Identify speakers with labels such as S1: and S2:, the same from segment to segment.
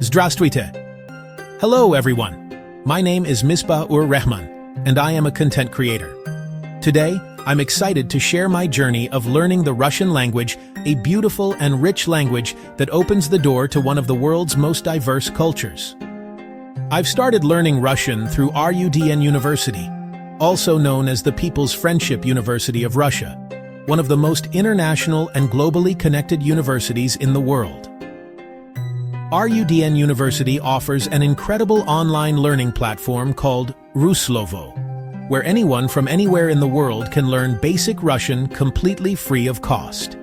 S1: Здравствуйте. Hello everyone. My name is Misbah-ur-Rahman, and I am a content creator. Today, I'm excited to share my journey of learning the Russian language, a beautiful and rich language that opens the door to one of the world's most diverse cultures. I've started learning Russian through RUDN University, also known as the People's Friendship University of Russia, one of the most international and globally connected universities in the world. RUDN University offers an incredible online learning platform called Ruslovo, where anyone from anywhere in the world can learn basic Russian completely free of cost.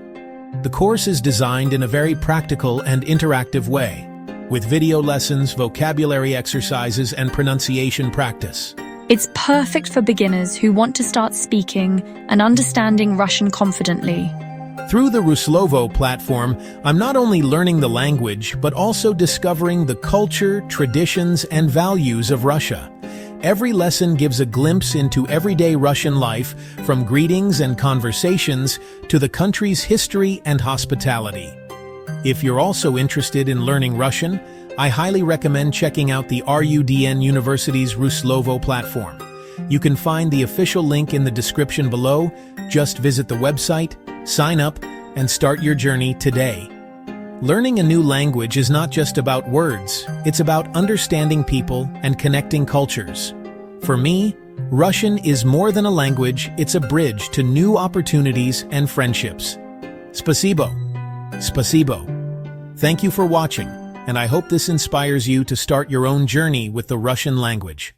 S1: The course is designed in a very practical and interactive way, with video lessons, vocabulary exercises, and pronunciation practice.
S2: It's perfect for beginners who want to start speaking and understanding Russian confidently.
S1: Through the Ruslovo platform, I'm not only learning the language, but also discovering the culture, traditions, and values of Russia. Every lesson gives a glimpse into everyday Russian life, from greetings and conversations to the country's history and hospitality. If you're also interested in learning Russian, I highly recommend checking out the RUDN University's Ruslovo platform. You can find the official link in the description below. Just visit the website, sign up, and start your journey today. Learning a new language is not just about words, it's about understanding people and connecting cultures. For me, Russian is more than a language, it's a bridge to new opportunities and friendships. Spasibo. Spasibo. Thank you for watching, and I hope this inspires you to start your own journey with the Russian language.